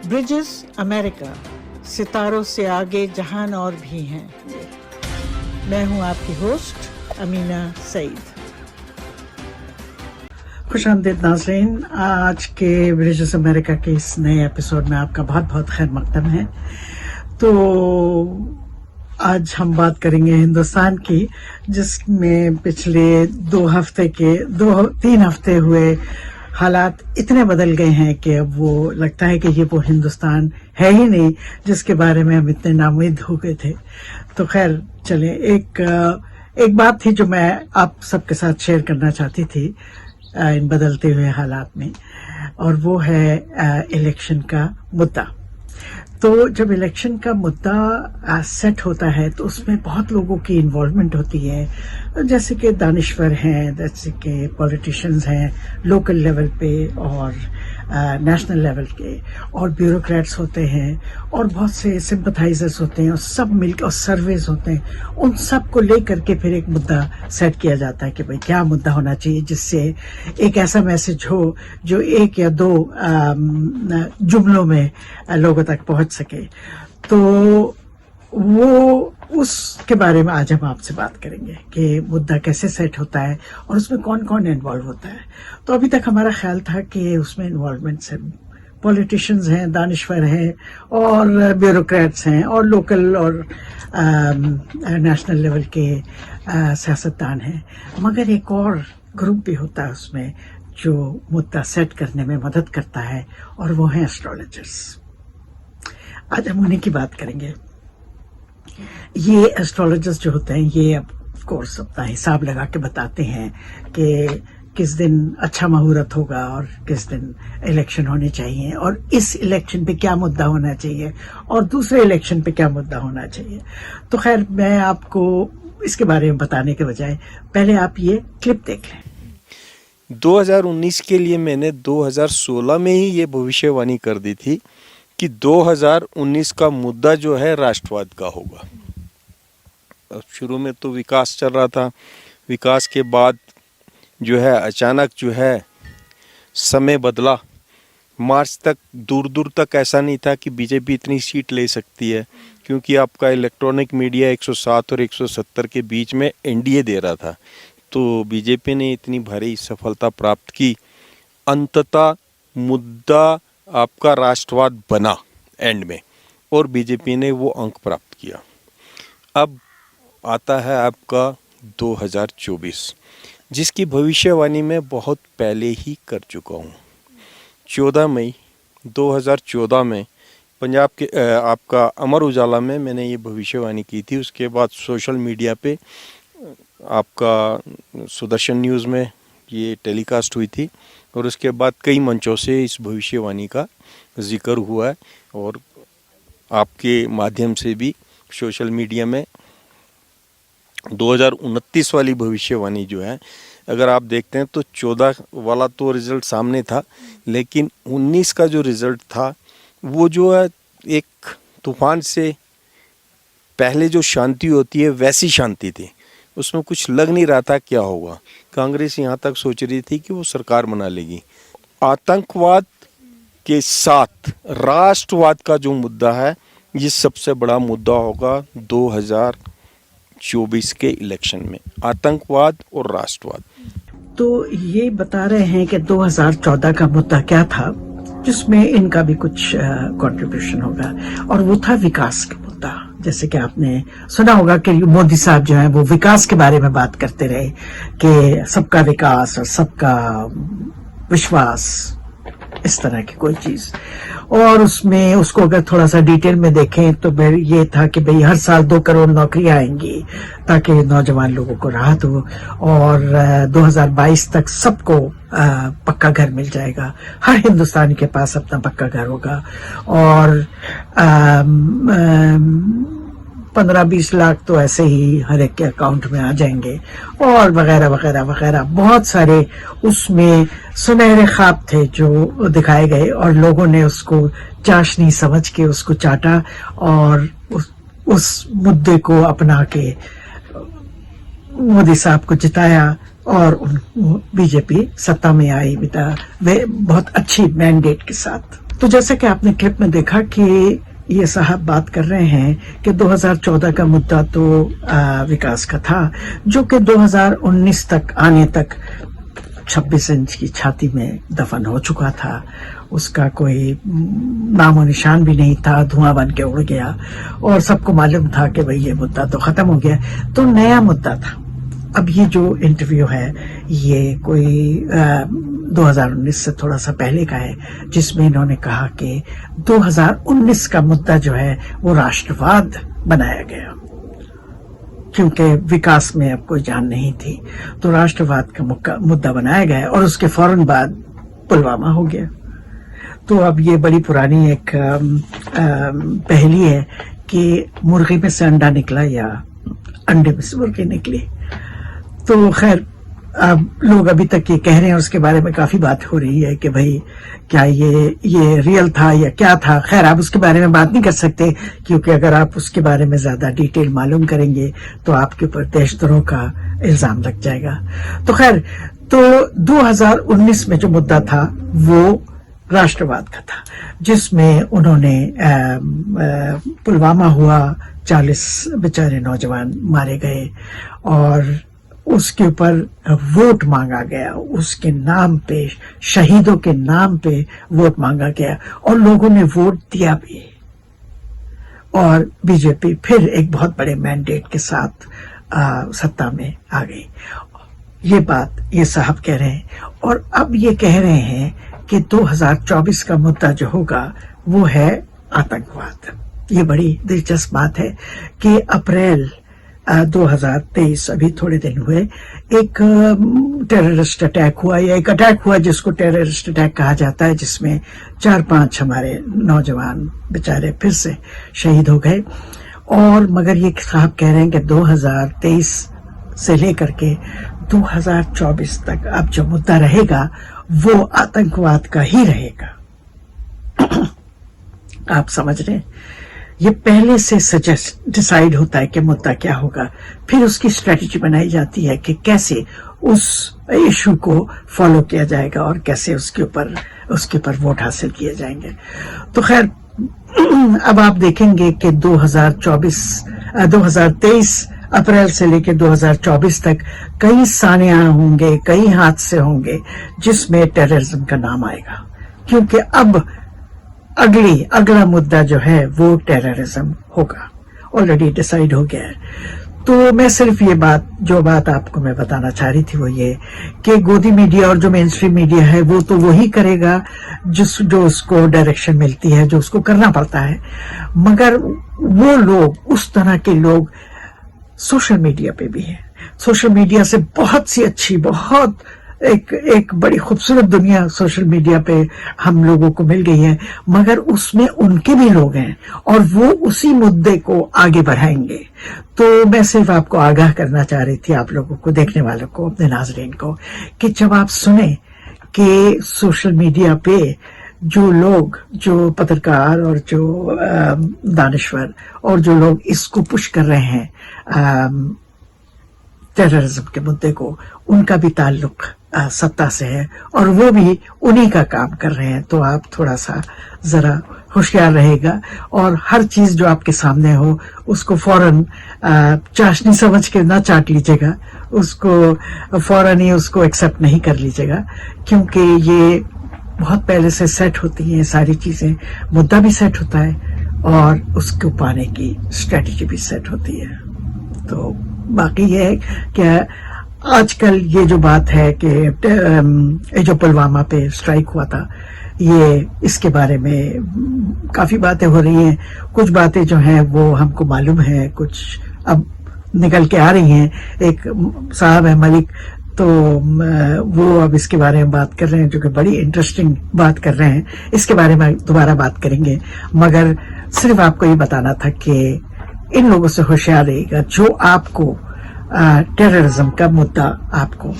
Bridges America, सितारों से आगे जहान और भी हैं। मैं हूं आपकी होस्ट अमीना सईद। खुशामदीद नाज़रीन, आज के ब्रिजेस अमेरिका के इस नए एपिसोड में आपका बहुत बहुत खैर मकदम है। तो आज हम बात करेंगे हिंदुस्तान की, जिसमें पिछले 3 हफ्ते हुए हालात इतने बदल गए हैं कि अब वो लगता है कि ये वो हिंदुस्तान है ही नहीं जिसके बारे में हम इतने नाउम्मीद हो गए थे। तो खैर चलें, एक बात थी जो मैं आप सबके साथ शेयर करना चाहती थी इन बदलते हुए हालात में, और वो है इलेक्शन का मुद्दा। तो जब इलेक्शन का मुद्दा सेट होता है तो उसमें बहुत लोगों की इन्वॉल्वमेंट होती है, जैसे कि दानिश्वर हैं, जैसे कि पॉलिटिशियंस हैं लोकल लेवल पे और नेशनल लेवल के, और ब्यूरोक्रेट्स होते हैं और बहुत से सिंपथाइजर्स होते हैं, और सब मिलकर, और सर्वेज होते हैं। उन सब को लेकर के फिर एक मुद्दा सेट किया जाता है कि भाई क्या मुद्दा होना चाहिए जिससे एक ऐसा मैसेज हो जो 1 या 2 जुमलों में लोगों तक पहुंच सके। तो वो उसके बारे में आज हम आपसे बात करेंगे कि मुद्दा कैसे सेट होता है और उसमें कौन कौन इन्वॉल्व होता है। तो अभी तक हमारा ख्याल था कि उसमें इन्वॉल्वमेंट्स हैं, पॉलिटिशियंस हैं, दानिश्वर हैं और ब्यूरोक्रेट्स हैं और लोकल और नेशनल लेवल के सियासतदान हैं, मगर एक और ग्रुप भी होता है उसमें जो मुद्दा सेट करने में मदद करता है, और वो हैं एस्ट्रोलॉजर्स। आज हम उन्हीं की बात करेंगे। ये एस्ट्रोलॉजर्स जो होते हैं, ये ऑफ कोर्स अपना हिसाब लगा के बताते हैं कि किस दिन अच्छा मुहूर्त होगा और किस दिन इलेक्शन होने चाहिए, और इस इलेक्शन पे क्या मुद्दा होना चाहिए और दूसरे इलेक्शन पे क्या मुद्दा होना चाहिए। तो खैर, मैं आपको इसके बारे में बताने के बजाय पहले आप ये क्लिप देख लें। 2019 के लिए मैंने 2016 में ही ये भविष्यवाणी कर दी थी कि 2019 का मुद्दा जो है राष्ट्रवाद का होगा। शुरू में तो विकास चल रहा था, विकास के बाद जो है अचानक जो है समय बदला। मार्च तक दूर दूर तक ऐसा नहीं था कि बीजेपी इतनी सीट ले सकती है, क्योंकि आपका इलेक्ट्रॉनिक मीडिया 107 और 170 के बीच में एनडीए दे रहा था। तो बीजेपी ने इतनी भारी सफलता प्राप्त की, अंततः मुद्दा आपका राष्ट्रवाद बना एंड में, और बीजेपी ने वो अंक प्राप्त किया। अब आता है आपका 2024, जिसकी भविष्यवाणी मैं बहुत पहले ही कर चुका हूँ। 14 मई 2014 में पंजाब के आपका अमर उजाला में मैंने ये भविष्यवाणी की थी। उसके बाद सोशल मीडिया पे आपका सुदर्शन न्यूज़ में ये टेलीकास्ट हुई थी, और उसके बाद कई मंचों से इस भविष्यवाणी का जिक्र हुआ है, और आपके माध्यम से भी सोशल मीडिया में 2029 वाली भविष्यवाणी जो है, अगर आप देखते हैं तो 14 वाला तो रिज़ल्ट सामने था, लेकिन 19 का जो रिज़ल्ट था वो जो है एक तूफान से पहले जो शांति होती है वैसी शांति थी। उसमें कुछ लग नहीं रहा था क्या होगा। कांग्रेस यहाँ तक सोच रही थी कि वो सरकार बना लेगी। आतंकवाद के साथ राष्ट्रवाद का जो मुद्दा है, ये सबसे बड़ा मुद्दा होगा 2024 के इलेक्शन में, आतंकवाद और राष्ट्रवाद। तो ये बता रहे हैं कि 2014 का मुद्दा क्या था, जिसमें इनका भी कुछ कंट्रीब्यूशन होगा, और वो था विकास का मुद्दा। जैसे कि आपने सुना होगा कि मोदी साहब जो है वो विकास के बारे में बात करते रहे कि सबका विकास और सबका विश्वास, इस तरह की कोई चीज। और उसमें उसको अगर थोड़ा सा डिटेल में देखें तो ये था कि भाई हर साल 2 करोड़ नौकरियां आएंगी ताकि नौजवान लोगों को राहत हो, और 2022 तक सबको पक्का घर मिल जाएगा, हर हिंदुस्तानी के पास अपना पक्का घर होगा, और 15-20 लाख तो ऐसे ही हर एक के अकाउंट में आ जाएंगे, और वगैरह वगैरह वगैरह। बहुत सारे उसमें सुनहरे ख्वाब थे जो दिखाए गए, और लोगों ने उसको चाशनी समझ के उसको चाटा, और उस मुद्दे को अपना के मोदी साहब को जिताया, और बीजेपी सत्ता में आई वे बहुत अच्छी मैंडेट के साथ। تو جیسا کہ آپ نے کلپ میں دیکھا کہ یہ صاحب بات کر رہے ہیں کہ 2014 کا مدعا تو وکاس کا تھا، جو کہ 2019 تک آنے تک 26 انچ کی چھاتی میں دفن ہو چکا تھا، اس کا کوئی نام و نشان بھی نہیں تھا، دھواں بن کے اڑ گیا، اور سب کو معلوم تھا کہ بھئی یہ مدعا تو ختم ہو گیا، تو نیا مدعا تھا۔ اب یہ جو انٹرویو ہے یہ کوئی 2019 سے تھوڑا سا پہلے کا ہے، جس میں انہوں نے کہا کہ 2019 کا مدعا جو ہے وہ راشٹرواد بنایا گیا، کیونکہ وکاس میں اب کوئی جان نہیں تھی، تو راشٹرواد کا مدعا بنایا گیا، اور اس کے فوراً بعد پلوامہ ہو گیا۔ تو اب یہ بڑی پرانی ایک پہلی ہے کہ مرغی میں سے انڈا نکلا یا انڈے میں سے مرغی نکلی۔ تو خیر اب لوگ ابھی تک یہ کہہ رہے ہیں، اس کے بارے میں کافی بات ہو رہی ہے کہ بھئی کیا یہ ریئل تھا یا کیا تھا۔ خیر آپ اس کے بارے میں بات نہیں کر سکتے، کیونکہ اگر آپ اس کے بارے میں زیادہ ڈیٹیل معلوم کریں گے تو آپ کے اوپر دیش دروہ کا الزام لگ جائے گا۔ تو خیر تو 2019 میں جو مدعا تھا وہ راشٹرواد کا تھا، جس میں انہوں نے پلوامہ ہوا، 40 بیچارے نوجوان مارے گئے، اور اس کے اوپر ووٹ مانگا گیا، اس کے نام پہ، شہیدوں کے نام پہ ووٹ مانگا گیا، اور لوگوں نے ووٹ دیا بھی، اور بی جے پی پھر ایک بہت بڑے مینڈیٹ کے ساتھ سत्ता میں آ گئی۔ یہ بات یہ صاحب کہہ رہے ہیں، اور اب یہ کہہ رہے ہیں کہ 2024 کا مدعا جو ہوگا وہ ہے آتنکواد۔ یہ بڑی دلچسپ بات ہے کہ اپریل 2023 ابھی تھوڑے دن ہوئے، ایک ٹیررسٹ اٹیک ہوا، یا ایک اٹیک ہوا جس کو ٹیررسٹ اٹیک کہا جاتا ہے، جس میں 4-5 ہمارے نوجوان بیچارے پھر سے شہید ہو گئے۔ اور مگر یہ صاحب کہہ رہے ہیں کہ 2023 سے لے کر کے 2024 تک اب جو مدعا رہے گا وہ آتنکواد کا ہی رہے گا۔ آپ سمجھ رہے ہیں، یہ پہلے سے ڈیسائیڈ ہوتا ہے کہ مدعا کیا ہوگا، پھر اس کی اسٹریٹجی بنائی جاتی ہے کہ کیسے اس ایشو کو فالو کیا جائے گا اور کیسے اس کے اوپر ووٹ حاصل کیے جائیں گے۔ تو خیر اب آپ دیکھیں گے کہ 2023 اپریل سے لے کے 2024 تک کئی سانحہ ہوں گے، کئی حادثے ہوں گے جس میں ٹیررزم کا نام آئے گا، کیونکہ اب اگلا مدعا جو ہے وہ ٹیررزم ہوگا، آلریڈی ڈیسائیڈ ہو گیا ہے۔ تو میں صرف جو بات آپ کو میں بتانا چاہ رہی تھی وہ یہ کہ گودی میڈیا اور جو مین اسٹریم میڈیا ہے وہ تو وہی کرے گا جو اس کو ڈائریکشن ملتی ہے، جو اس کو کرنا پڑتا ہے، مگر وہ لوگ، اس طرح کے لوگ سوشل میڈیا پہ بھی ہیں۔ سوشل میڈیا سے بہت سی اچھی، بہت ایک بڑی خوبصورت دنیا سوشل میڈیا پہ ہم لوگوں کو مل گئی ہے، مگر اس میں ان کے بھی لوگ ہیں اور وہ اسی مدعے کو آگے بڑھائیں گے۔ تو میں صرف آپ کو آگاہ کرنا چاہ رہی تھی، آپ لوگوں کو، دیکھنے والوں کو، اپنے ناظرین کو، کہ جب آپ سنیں کہ سوشل میڈیا پہ جو لوگ، جو پترکار اور جو دانشور اور جو لوگ اس کو پش کر رہے ہیں ٹیررزم کے مدعے کو، ان کا بھی تعلق سत्ता سے ہے اور وہ بھی انہی کا کام کر رہے ہیں۔ تو آپ تھوڑا سا ذرا ہوشیار رہے گا، اور ہر چیز جو آپ کے سامنے ہو اس کو فوراً چاشنی سمجھ کے نہ چاٹ لیجیے گا، اس کو فوراً ہی اس کو ایکسپٹ نہیں کر لیجیے گا، کیونکہ یہ بہت پہلے سے سیٹ ہوتی ہیں ساری چیزیں، مدعا بھی سیٹ ہوتا ہے اور اس کو پانے کی اسٹریٹجی بھی سیٹ ہوتی ہے۔ تو باقی یہ ہے کہ آج کل یہ جو بات ہے کہ جو پلوامہ پہ اسٹرائک ہوا تھا، یہ اس کے بارے میں کافی باتیں ہو رہی ہیں، کچھ باتیں جو ہیں وہ ہم کو معلوم ہیں، کچھ اب نکل کے آ رہی ہیں۔ ایک صاحب ہے ملک، تو وہ اب اس کے بارے میں بات کر رہے ہیں، جو کہ بڑی انٹرسٹنگ بات کر رہے ہیں، اس کے بارے میں دوبارہ بات کریں گے، مگر صرف آپ کو یہ بتانا تھا کہ ان لوگوں سے ہوشیار رہے گا جو آپ کو ٹیررزم کا مدعا آپ کو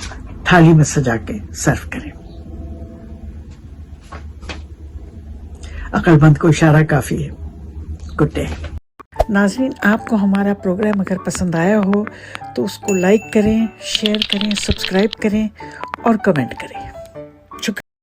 تھالی میں سجا کے سرو کریں۔ عقل مند کو اشارہ کافی ہے۔ گڈ ڈے ناظرین، آپ کو ہمارا پروگرام اگر پسند آیا ہو تو اس کو لائک کریں، شیئر کریں، سبسکرائب کریں اور کمنٹ کریں۔